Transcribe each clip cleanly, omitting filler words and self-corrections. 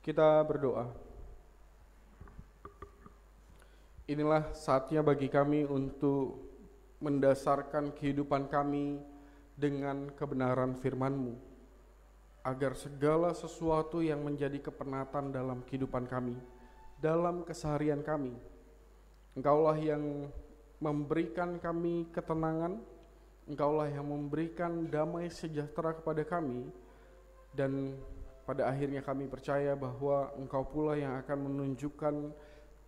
Kita berdoa. Inilah saatnya bagi kami untuk mendasarkan kehidupan kami dengan kebenaran firman-Mu, agar segala sesuatu yang menjadi kepenatan dalam kehidupan kami, dalam keseharian kami, Engkaulah yang memberikan kami ketenangan, Engkaulah yang memberikan damai sejahtera kepada kami, dan pada akhirnya kami percaya bahwa Engkau pula yang akan menunjukkan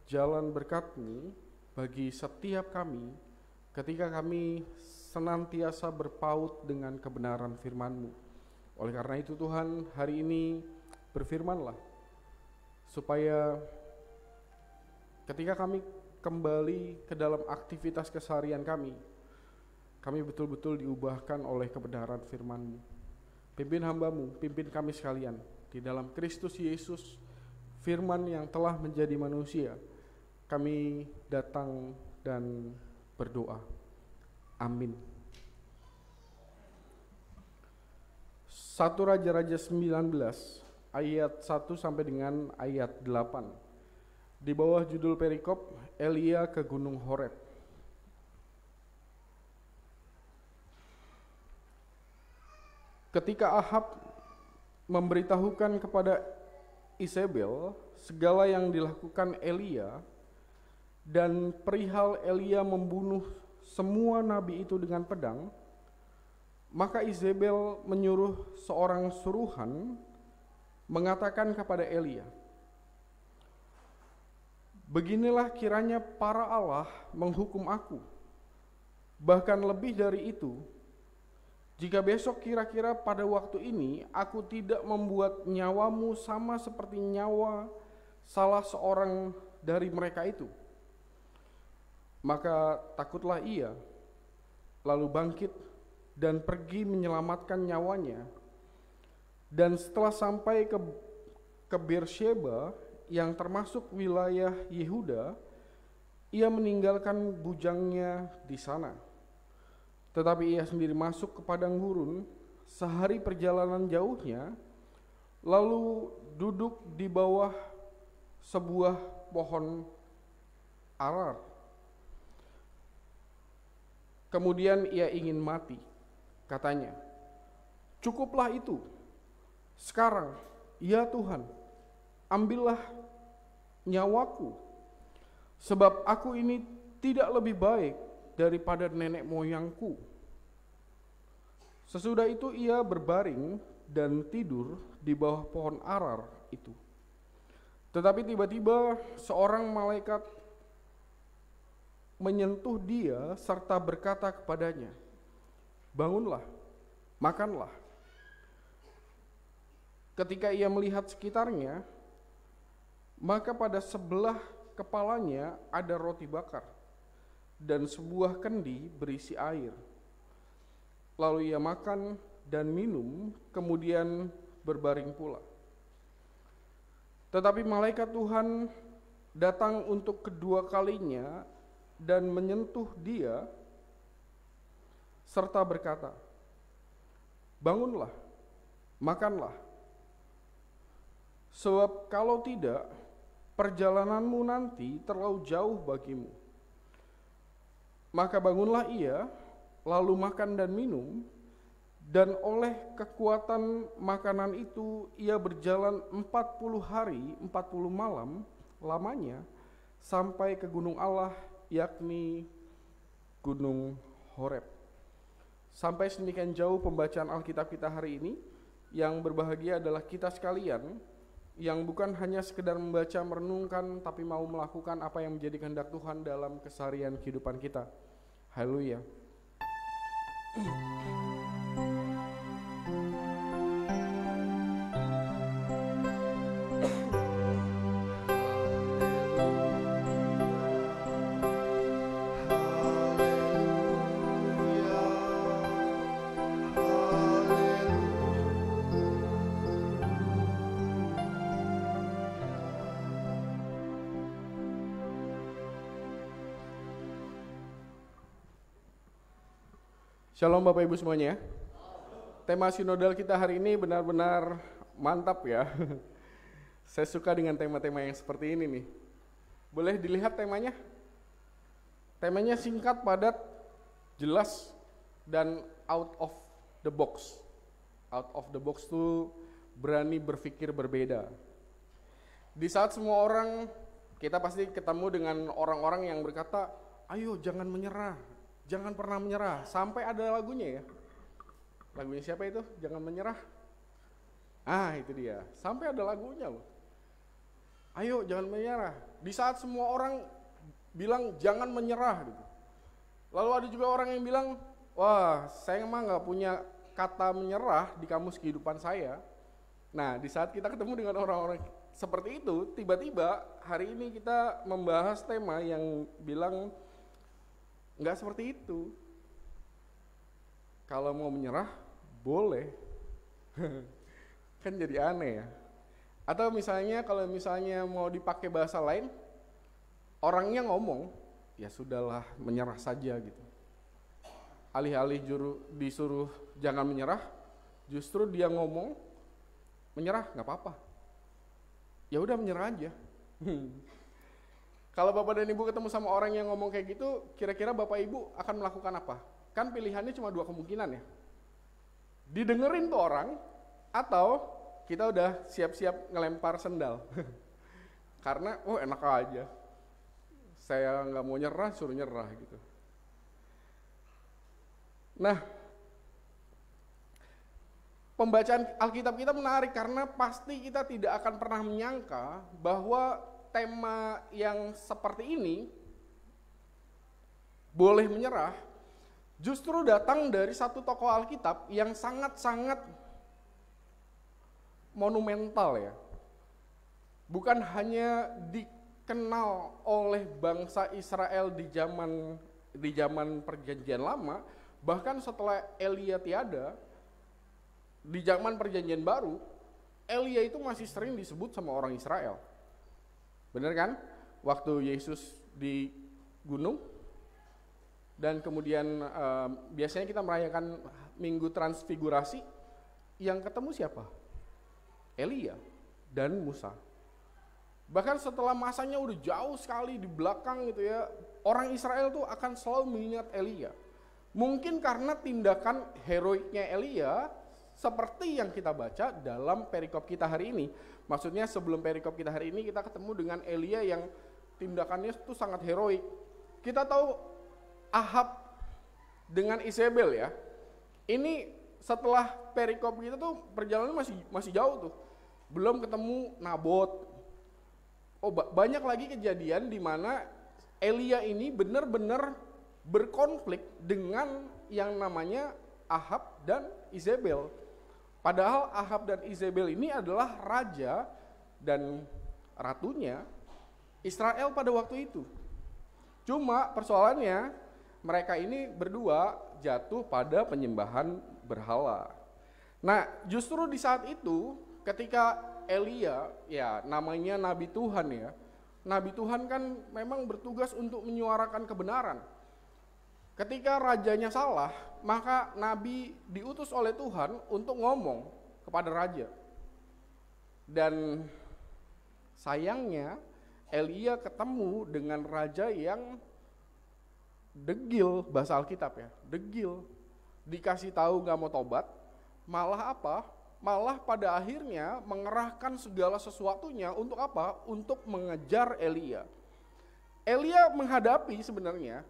jalan berkat-Mu bagi setiap kami ketika kami senantiasa berpaut dengan kebenaran firman-Mu. Oleh karena itu Tuhan, hari ini berfirman-Lah, supaya ketika kami kembali ke dalam aktivitas keseharian kami betul-betul diubahkan oleh kebenaran firman-Mu. Pimpin hamba-Mu, pimpin kami sekalian di dalam Kristus Yesus, firman yang telah menjadi manusia. Kami datang dan berdoa. Amin. 1 Raja-Raja 19 ayat 1 sampai dengan ayat 8. Di bawah judul perikop, Elia ke Gunung Horeb. Ketika Ahab memberitahukan kepada Isabel segala yang dilakukan Elia dan perihal Elia membunuh semua nabi itu dengan pedang, maka Isabel menyuruh seorang suruhan mengatakan kepada Elia, "Beginilah kiranya para Allah menghukum aku, bahkan lebih dari itu, jika besok kira-kira pada waktu ini aku tidak membuat nyawamu sama seperti nyawa salah seorang dari mereka itu." Maka takutlah ia, lalu bangkit dan pergi menyelamatkan nyawanya. Dan setelah sampai ke Beersheba yang termasuk wilayah Yehuda, ia meninggalkan bujangnya di sana. Tetapi ia sendiri masuk ke padang gurun sehari perjalanan jauhnya, lalu duduk di bawah sebuah pohon arar. Kemudian ia ingin mati. Katanya, "Cukuplah itu. Sekarang, ya Tuhan, ambillah nyawaku, sebab aku ini tidak lebih baik daripada nenek moyangku." Sesudah itu ia berbaring dan tidur di bawah pohon arar itu. Tetapi tiba-tiba seorang malaikat menyentuh dia serta berkata kepadanya, "Bangunlah, makanlah." Ketika ia melihat sekitarnya, maka pada sebelah kepalanya ada roti bakar dan sebuah kendi berisi air. Lalu ia makan dan minum, kemudian berbaring pula. Tetapi malaikat Tuhan datang untuk kedua kalinya dan menyentuh dia serta berkata, "Bangunlah, makanlah. Sebab kalau tidak, perjalananmu nanti terlalu jauh bagimu." Maka bangunlah ia, lalu makan dan minum, dan oleh kekuatan makanan itu ia berjalan 40 hari 40 malam lamanya sampai ke gunung Allah, yakni Gunung Horeb. Sampai sedemikian jauh pembacaan Alkitab kita hari ini. Yang berbahagia adalah kita sekalian yang bukan hanya sekedar membaca merenungkan, tapi mau melakukan apa yang menjadi kehendak Tuhan dalam keseharian kehidupan kita. Haleluya. Shalom Bapak Ibu semuanya. Tema sinodal kita hari ini benar-benar mantap ya. Saya suka dengan tema-tema yang seperti ini nih. Boleh dilihat temanya? Temanya singkat, padat, jelas, dan out of the box. Out of the box itu berani berpikir berbeda. Di saat semua orang, kita pasti ketemu dengan orang-orang yang berkata, ayo jangan menyerah, jangan pernah menyerah. Sampai ada lagunya ya. Lagunya siapa itu? Jangan menyerah. Ah, itu dia. Sampai ada lagunya loh. Ayo jangan menyerah. Di saat semua orang bilang jangan menyerah gitu. Lalu ada juga orang yang bilang, wah saya emang gak punya kata menyerah di kamus kehidupan saya. Nah di saat kita ketemu dengan orang-orang seperti itu, tiba-tiba hari ini kita membahas tema yang bilang gak seperti itu. Kalau mau menyerah, boleh. Kan jadi aneh ya. Atau misalnya kalau misalnya mau dipakai bahasa lain, orangnya ngomong, ya sudahlah menyerah saja gitu. Alih-alih disuruh jangan menyerah, justru dia ngomong, menyerah nggak apa-apa. Ya udah menyerah aja. Kalau Bapak dan Ibu ketemu sama orang yang ngomong kayak gitu, kira-kira Bapak Ibu akan melakukan apa? Kan pilihannya cuma dua kemungkinan ya. Didengerin tuh orang, atau kita udah siap-siap ngelempar sendal. Karena, enak aja. Saya nggak mau nyerah, suruh nyerah gitu. Nah, pembacaan Alkitab kita menarik karena pasti kita tidak akan pernah menyangka bahwa tema yang seperti ini boleh menyerah justru datang dari satu tokoh Alkitab yang sangat-sangat monumental ya. Bukan hanya dikenal oleh bangsa Israel di zaman Perjanjian Lama, bahkan setelah Elia tiada, di zaman Perjanjian Baru, Elia itu masih sering disebut sama orang Israel. Benar kan? Waktu Yesus di gunung, dan kemudian biasanya kita merayakan Minggu Transfigurasi, yang ketemu siapa? Elia dan Musa. Bahkan setelah masanya udah jauh sekali di belakang gitu ya, orang Israel tuh akan selalu mengingat Elia. Mungkin karena tindakan heroiknya Elia seperti yang kita baca dalam perikop kita hari ini. Maksudnya sebelum perikop kita hari ini kita ketemu dengan Elia yang tindakannya tuh sangat heroik. Kita tahu Ahab dengan Isabel ya. Ini setelah perikop kita tuh perjalanan masih jauh tuh. Belum ketemu Nabot. Banyak lagi kejadian di mana Elia ini benar-benar berkonflik dengan yang namanya Ahab dan Isabel. Padahal Ahab dan Isabel ini adalah raja dan ratunya Israel pada waktu itu. Cuma persoalannya mereka ini berdua jatuh pada penyembahan berhala. Nah, justru di saat itu ketika Elia, ya namanya Nabi Tuhan ya, Nabi Tuhan kan memang bertugas untuk menyuarakan kebenaran. Ketika rajanya salah, maka Nabi diutus oleh Tuhan untuk ngomong kepada raja. Dan sayangnya Elia ketemu dengan raja yang degil, bahasa Alkitab ya, degil. Dikasih tahu gak mau tobat, malah apa? Malah pada akhirnya mengerahkan segala sesuatunya untuk apa? Untuk mengejar Elia. Elia menghadapi sebenarnya,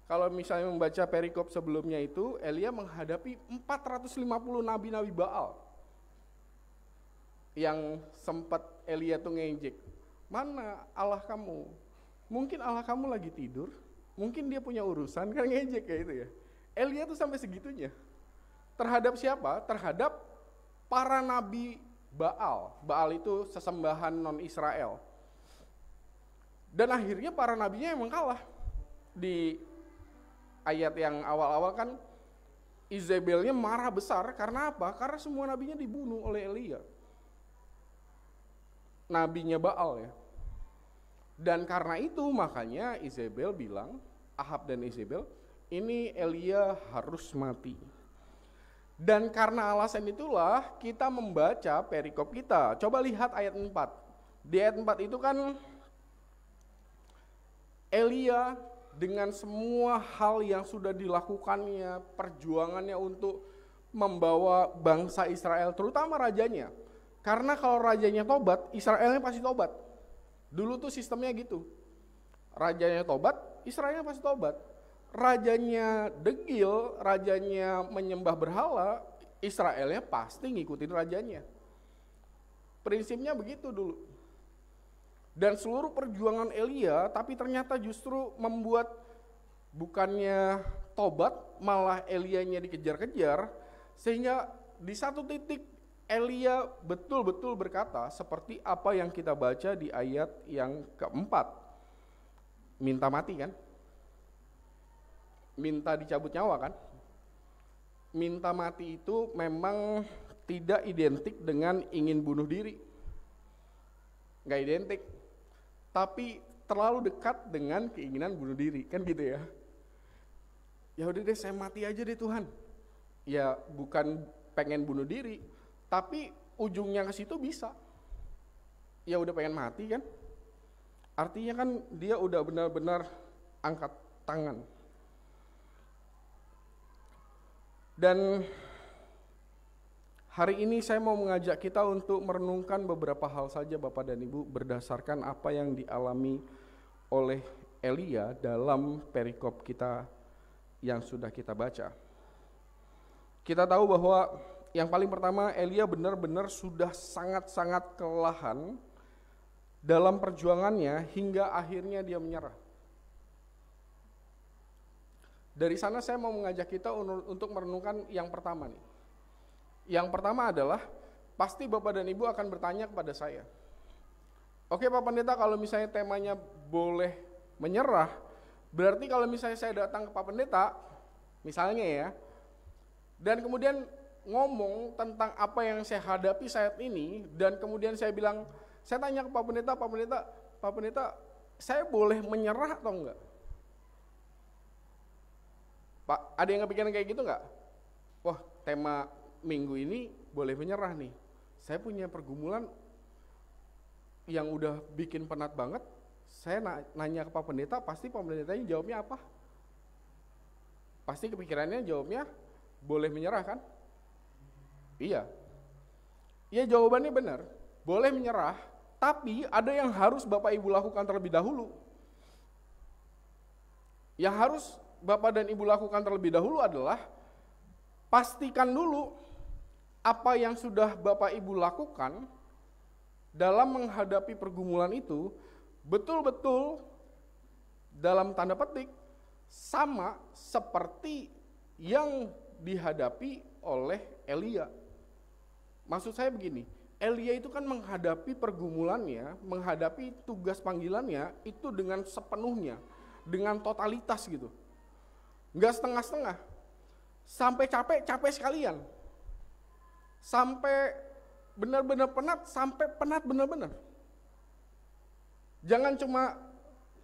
kalau misalnya membaca perikop sebelumnya itu, Elia menghadapi 450 nabi-nabi Baal. Yang sempat Elia tuh ngejek, mana Allah kamu? Mungkin Allah kamu lagi tidur, mungkin dia punya urusan, kan ngejek kayak itu ya. Elia tuh sampai segitunya. Terhadap siapa? Terhadap para nabi Baal. Baal itu sesembahan non-Israel. Dan akhirnya para nabinya emang kalah. Di ayat yang awal-awal kan Isabelnya marah besar karena apa? Karena semua nabinya dibunuh oleh Elia. Nabinya Baal ya. Dan karena itu makanya Isabel bilang, Ahab dan Isabel, ini Elia harus mati. Dan karena alasan itulah kita membaca perikop kita. Coba lihat ayat 4. Di ayat 4 itu kan Elia dengan semua hal yang sudah dilakukannya, perjuangannya untuk membawa bangsa Israel, terutama rajanya. Karena kalau rajanya tobat, Israelnya pasti tobat. Dulu tuh sistemnya gitu. Rajanya tobat, Israelnya pasti tobat. Rajanya degil, rajanya menyembah berhala, Israelnya pasti ngikutin rajanya. Prinsipnya begitu dulu. Dan seluruh perjuangan Elia, tapi ternyata justru membuat bukannya tobat, malah Elianya dikejar-kejar, sehingga di satu titik Elia betul-betul berkata seperti apa yang kita baca di ayat yang keempat. Minta mati kan? Minta dicabut nyawa kan? Minta mati itu memang tidak identik dengan ingin bunuh diri. Nggak identik. Tapi terlalu dekat dengan keinginan bunuh diri, kan gitu ya. Ya udah deh, saya mati aja deh Tuhan. Ya bukan pengen bunuh diri, tapi ujungnya ke situ bisa. Ya udah pengen mati kan. Artinya kan dia udah benar-benar angkat tangan. Dan hari ini saya mau mengajak kita untuk merenungkan beberapa hal saja Bapak dan Ibu berdasarkan apa yang dialami oleh Elia dalam perikop kita yang sudah kita baca. Kita tahu bahwa yang paling pertama Elia benar-benar sudah sangat-sangat kelelahan dalam perjuangannya hingga akhirnya dia menyerah. Dari sana saya mau mengajak kita untuk merenungkan yang pertama nih. Yang pertama adalah, pasti Bapak dan Ibu akan bertanya kepada saya, oke Pak Pendeta, kalau misalnya temanya boleh menyerah, berarti kalau misalnya saya datang ke Pak Pendeta, misalnya ya, dan kemudian ngomong tentang apa yang saya hadapi saat ini, dan kemudian saya bilang, saya tanya ke Pak Pendeta, saya boleh menyerah atau enggak? Pak, ada yang kepikiran kayak gitu enggak? Wah, tema minggu ini boleh menyerah nih. Saya punya pergumulan yang udah bikin penat banget. Saya nanya ke Pak Pendeta, pasti Pak Pendetanya jawabnya apa? Pasti kepikirannya jawabnya boleh menyerah kan? Iya. Iya, jawabannya benar. Boleh menyerah, tapi ada yang harus Bapak Ibu lakukan terlebih dahulu. Yang harus Bapak dan Ibu lakukan terlebih dahulu adalah pastikan dulu apa yang sudah Bapak Ibu lakukan dalam menghadapi pergumulan itu betul-betul dalam tanda petik sama seperti yang dihadapi oleh Elia. Maksud saya begini, Elia itu kan menghadapi pergumulannya, menghadapi tugas panggilannya itu dengan sepenuhnya, dengan totalitas gitu. Enggak setengah-setengah. Sampai capek sekalian. Sampai benar-benar penat, sampai penat benar-benar. Jangan cuma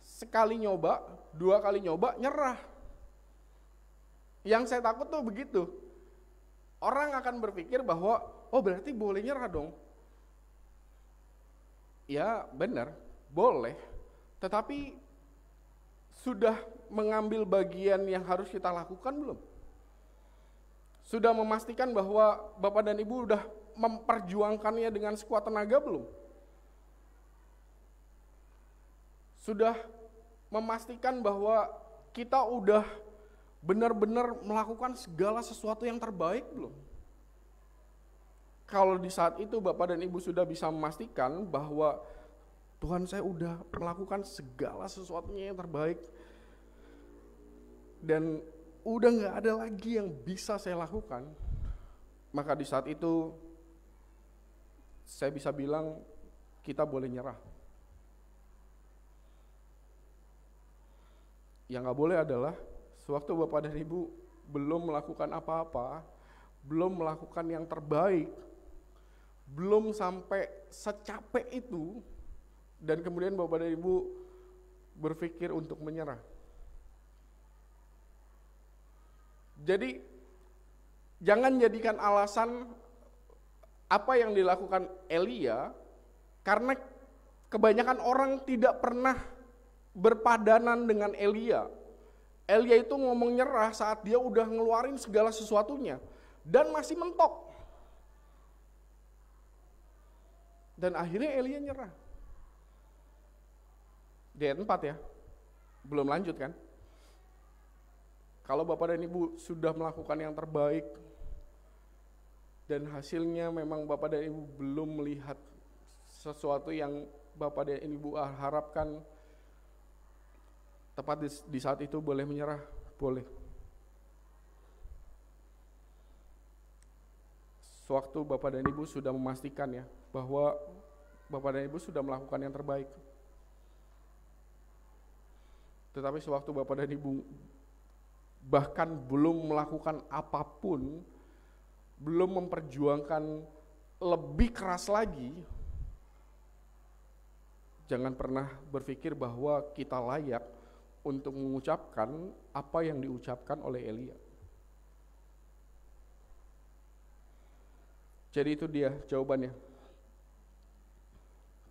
sekali nyoba, 2 kali nyoba, nyerah. Yang saya takut tuh begitu. Orang akan berpikir bahwa, oh berarti boleh nyerah dong. Ya benar, boleh. Tetapi sudah mengambil bagian yang harus kita lakukan belum? Sudah memastikan bahwa Bapak dan Ibu sudah memperjuangkannya dengan sekuat tenaga belum? Sudah memastikan bahwa kita udah benar-benar melakukan segala sesuatu yang terbaik belum? Kalau di saat itu Bapak dan Ibu sudah bisa memastikan bahwa Tuhan, saya udah melakukan segala sesuatunya yang terbaik dan udah gak ada lagi yang bisa saya lakukan, maka di saat itu saya bisa bilang kita boleh nyerah. Yang gak boleh adalah sewaktu Bapak dan Ibu belum melakukan apa-apa, belum melakukan yang terbaik, belum sampai secapek itu, dan kemudian Bapak dan Ibu berpikir untuk menyerah. Jadi jangan jadikan alasan apa yang dilakukan Elia karena Kebanyakan orang tidak pernah berpadanan dengan Elia. Elia itu ngomong nyerah saat dia udah ngeluarin segala sesuatunya dan masih mentok. Dan akhirnya Elia nyerah. Di ayat 4 ya, belum lanjut kan? Kalau Bapak dan Ibu sudah melakukan yang terbaik dan hasilnya memang Bapak dan Ibu belum melihat sesuatu yang Bapak dan Ibu harapkan, tepat di saat itu boleh menyerah, boleh. Sewaktu Bapak dan Ibu sudah memastikan ya, bahwa Bapak dan Ibu sudah melakukan yang terbaik. Tetapi sewaktu Bapak dan Ibu bahkan belum melakukan apapun, belum memperjuangkan lebih keras lagi, jangan pernah berpikir bahwa kita layak untuk mengucapkan apa yang diucapkan oleh Elia. Jadi itu dia jawabannya.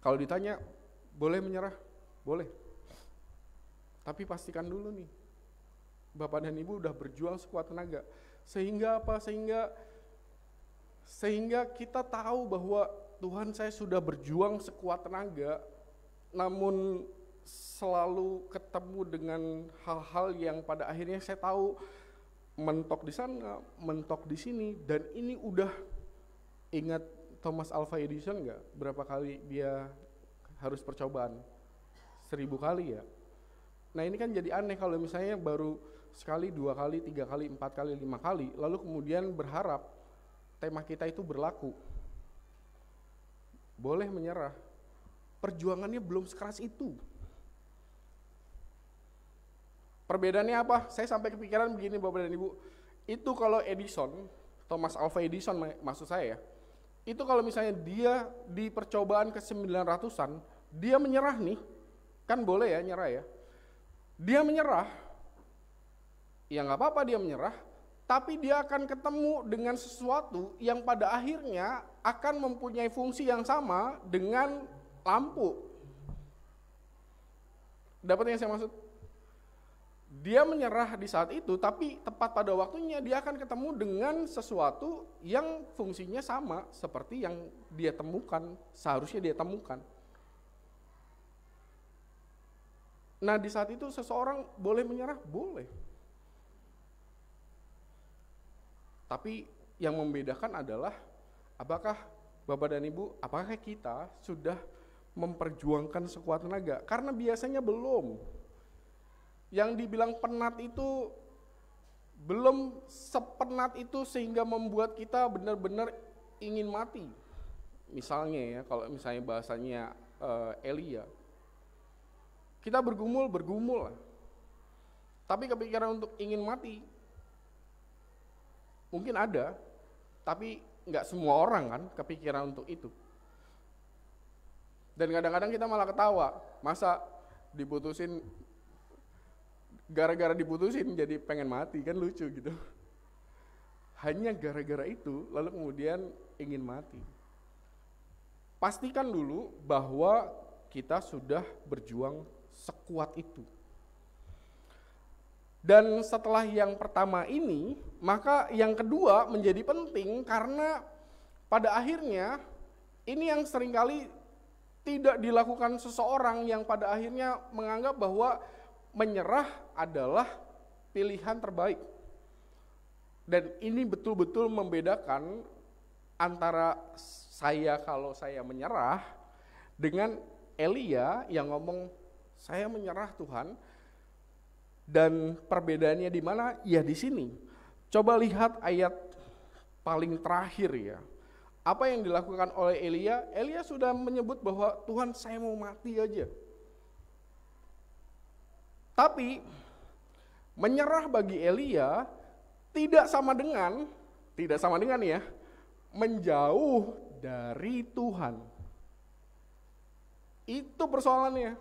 Kalau ditanya, boleh menyerah? Boleh. Tapi pastikan dulu nih, Bapak dan Ibu udah berjuang sekuat tenaga. Sehingga apa? Sehingga kita tahu bahwa Tuhan, saya sudah berjuang sekuat tenaga, namun selalu ketemu dengan hal-hal yang pada akhirnya saya tahu mentok di sana, mentok di sini, dan ini udah, ingat Thomas Alva Edison nggak? Berapa kali dia harus percobaan? 1000 kali ya. Nah ini kan jadi aneh kalau misalnya baru sekali, 2 kali, 3 kali, 4 kali, 5 kali, lalu kemudian berharap tema kita itu berlaku. Boleh menyerah. Perjuangannya belum sekeras itu. Perbedaannya apa? Saya sampai kepikiran begini Bapak dan Ibu. Itu kalau Edison, Thomas Alva Edison maksud saya ya, itu kalau misalnya dia di percobaan ke-900-an, dia menyerah nih, kan boleh ya nyerah ya. Dia menyerah, ya nggak apa-apa dia menyerah, tapi dia akan ketemu dengan sesuatu yang pada akhirnya akan mempunyai fungsi yang sama dengan lampu. Dapat yang saya maksud? Dia menyerah di saat itu, tapi tepat pada waktunya dia akan ketemu dengan sesuatu yang fungsinya sama seperti yang dia temukan, seharusnya dia temukan. Nah di saat itu seseorang boleh menyerah? Boleh. Tapi yang membedakan adalah apakah Bapak dan Ibu, apakah kita sudah memperjuangkan sekuat tenaga? Karena biasanya belum. Yang dibilang penat itu belum sepenat itu sehingga membuat kita benar-benar ingin mati. Misalnya ya, kalau misalnya bahasanya Elia, kita bergumul lah. Tapi kepikiran untuk ingin mati, mungkin ada, tapi nggak semua orang kan kepikiran untuk itu. Dan kadang-kadang kita malah ketawa, masa diputusin, gara-gara diputusin jadi pengen mati, kan lucu gitu. Hanya gara-gara itu, lalu kemudian ingin mati. Pastikan dulu bahwa kita sudah berjuang sekuat itu. Dan setelah yang pertama ini, maka yang kedua menjadi penting karena pada akhirnya ini yang seringkali tidak dilakukan seseorang yang pada akhirnya menganggap bahwa menyerah adalah pilihan terbaik. Dan ini betul-betul membedakan antara saya kalau saya menyerah dengan Elia yang ngomong, saya menyerah Tuhan. Dan perbedaannya di mana? Ya di sini. Coba lihat ayat paling terakhir ya. Apa yang dilakukan oleh Elia? Elia sudah menyebut bahwa Tuhan, saya mau mati aja. Tapi menyerah bagi Elia tidak sama dengan ya, menjauh dari Tuhan. Itu persoalannya.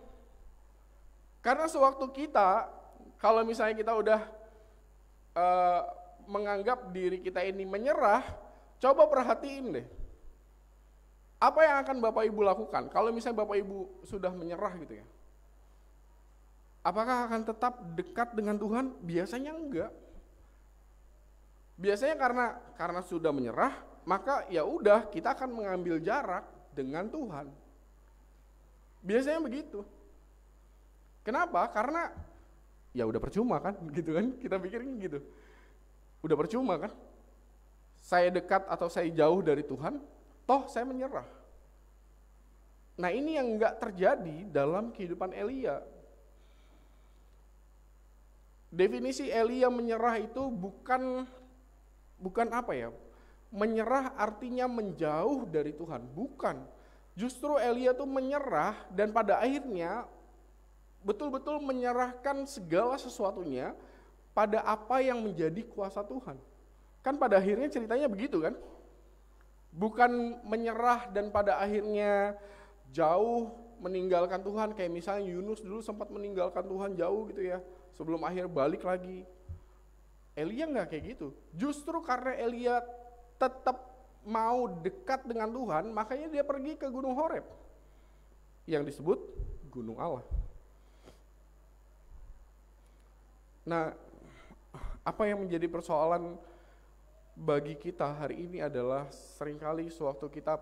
Karena sewaktu kita, kalau misalnya kita udah menganggap diri kita ini menyerah, coba perhatiin deh. Apa yang akan Bapak Ibu lakukan? Kalau misalnya Bapak Ibu sudah menyerah gitu ya, apakah akan tetap dekat dengan Tuhan? Biasanya enggak. Biasanya karena sudah menyerah, maka ya udah kita akan mengambil jarak dengan Tuhan. Biasanya begitu. Kenapa? Karena ya udah percuma kan, gitu kan? Kita pikirin gitu. Udah percuma kan? Saya dekat atau saya jauh dari Tuhan, toh saya menyerah. Nah, ini yang enggak terjadi dalam kehidupan Elia. Definisi Elia menyerah itu bukan apa ya? Menyerah artinya menjauh dari Tuhan, bukan. Justru Elia tuh menyerah dan pada akhirnya betul-betul menyerahkan segala sesuatunya pada apa yang menjadi kuasa Tuhan. Kan pada akhirnya ceritanya begitu kan? Bukan menyerah dan pada akhirnya jauh meninggalkan Tuhan, kayak misalnya Yunus dulu sempat meninggalkan Tuhan jauh gitu ya, sebelum akhir balik lagi. Elia nggak kayak gitu. Justru karena Elia tetap mau dekat dengan Tuhan, makanya dia pergi ke Gunung Horeb, yang disebut Gunung Allah. Nah, apa yang menjadi persoalan bagi kita hari ini adalah seringkali sewaktu kita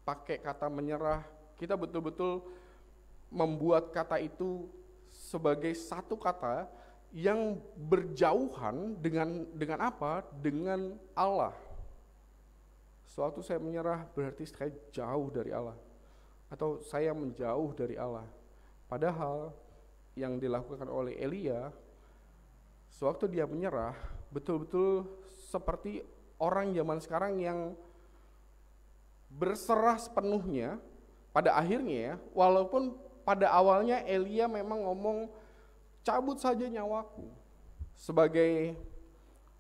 pakai kata menyerah, kita betul-betul membuat kata itu sebagai satu kata yang berjauhan dengan apa? Dengan Allah. Sewaktu saya menyerah berarti saya jauh dari Allah, atau saya menjauh dari Allah. Padahal yang dilakukan oleh Elia sewaktu dia menyerah betul-betul seperti orang zaman sekarang yang berserah sepenuhnya. Pada akhirnya ya, walaupun pada awalnya Elia memang ngomong cabut saja nyawaku, sebagai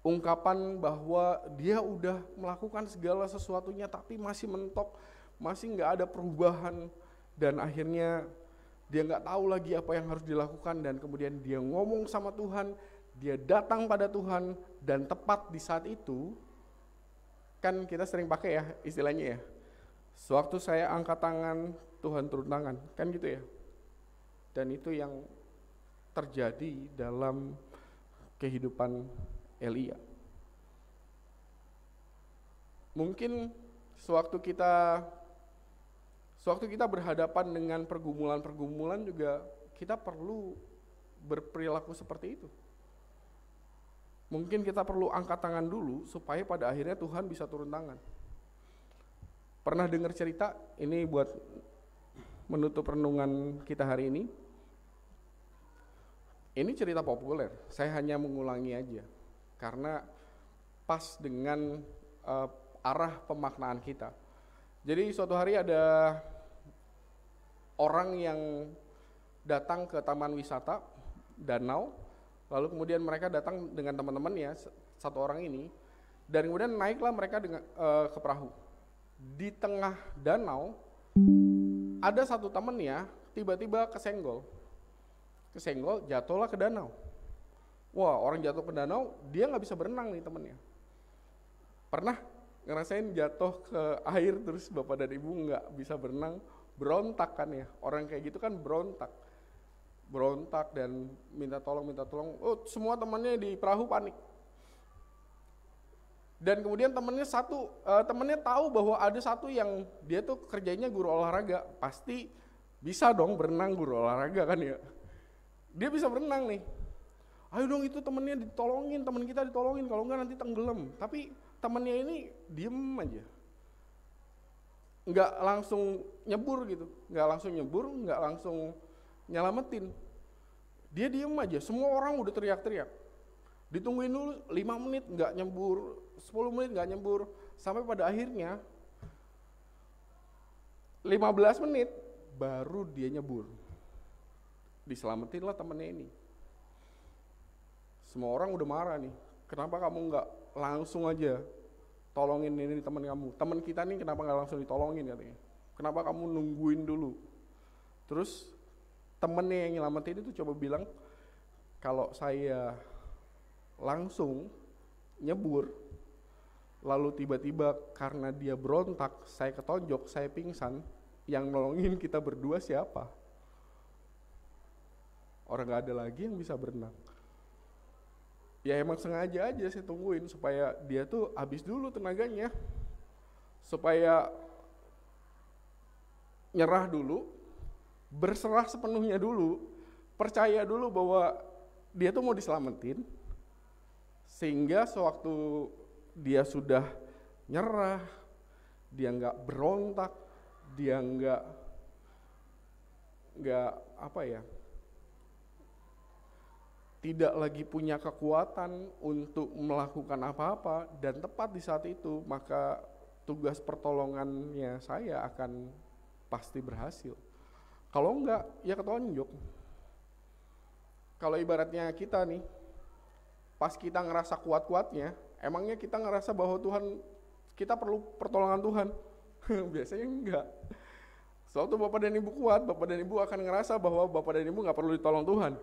ungkapan bahwa dia udah melakukan segala sesuatunya tapi masih mentok, masih nggak ada perubahan, dan akhirnya dia nggak tahu lagi apa yang harus dilakukan, dan kemudian dia ngomong sama Tuhan, dia datang pada Tuhan, dan tepat di saat itu, kan kita sering pakai ya istilahnya ya, sewaktu saya angkat tangan, Tuhan turun tangan, kan gitu ya. Dan itu yang terjadi dalam kehidupan Elia. Mungkin sewaktu kita berhadapan dengan pergumulan-pergumulan juga kita perlu berperilaku seperti itu. Mungkin kita perlu angkat tangan dulu supaya pada akhirnya Tuhan bisa turun tangan. Pernah dengar cerita, ini buat menutup renungan kita hari ini. Ini cerita populer, saya hanya mengulangi aja karena pas dengan arah pemaknaan kita. Jadi suatu hari ada orang yang datang ke taman wisata danau, lalu kemudian mereka datang dengan teman-temannya, satu orang ini, dan kemudian naiklah mereka ke perahu. Di tengah danau ada satu temannya tiba-tiba kesenggol, jatuhlah ke danau. Wah, orang jatuh ke danau, dia nggak bisa berenang nih temennya. Pernah ngerasain jatuh ke air terus bapak dan ibu nggak bisa berenang, berontak kan ya, orang kayak gitu kan berontak dan minta tolong. Oh, semua temannya di perahu panik. Dan kemudian temennya tahu bahwa ada satu yang dia tuh kerjanya guru olahraga, pasti bisa dong berenang, guru olahraga kan ya. Dia bisa berenang nih. Ayo dong, itu temennya ditolongin, temen kita ditolongin, kalau enggak nanti tenggelam. Tapi temennya ini diem aja, nggak langsung nyebur, nggak langsung nyelamatin. Dia diem aja, semua orang udah teriak-teriak. Ditungguin dulu 5 menit nggak nyebur, 10 menit nggak nyebur, sampai pada akhirnya 15 menit baru dia nyebur. Diselamatin lah temennya ini. Semua orang udah marah nih, kenapa kamu nggak langsung aja tolongin ini teman kamu, teman kita nih kenapa nggak langsung ditolongin katanya, kenapa kamu nungguin dulu. Terus temennya yang nyelamatin itu coba bilang, kalau saya langsung nyebur lalu tiba-tiba karena dia berontak, saya ketonjok, saya pingsan, yang nolongin kita berdua siapa? Orang gak ada lagi yang bisa berenang. Ya emang sengaja aja saya tungguin supaya dia tuh habis dulu tenaganya, supaya nyerah dulu, berserah sepenuhnya dulu, percaya dulu bahwa dia tuh mau diselamatin, sehingga sewaktu dia sudah nyerah, dia nggak berontak, dia nggak tidak lagi punya kekuatan untuk melakukan apa-apa, dan tepat di saat itu maka tugas pertolongannya saya akan pasti berhasil. Kalau enggak, ya ketonjok. Kalau ibaratnya kita nih, pas kita ngerasa kuat-kuatnya, emangnya kita ngerasa bahwa kita perlu pertolongan Tuhan? Biasanya enggak. Sewaktu Bapak dan Ibu kuat, Bapak dan Ibu akan ngerasa bahwa Bapak dan Ibu nggak perlu ditolong Tuhan.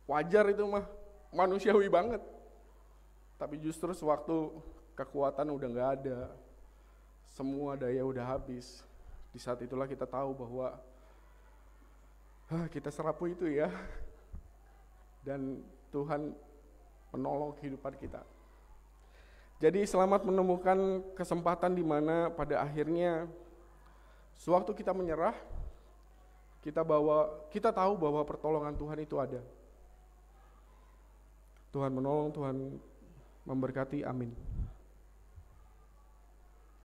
Wajar itu mah, manusiawi banget. Tapi justru sewaktu kekuatan udah nggak ada, semua daya udah habis, di saat itulah kita tahu bahwa kita serapuh itu ya, dan Tuhan menolong kehidupan kita. Jadi selamat menemukan kesempatan di mana pada akhirnya sewaktu kita menyerah, kita tahu bahwa pertolongan Tuhan itu ada. Tuhan menolong, Tuhan memberkati, amin.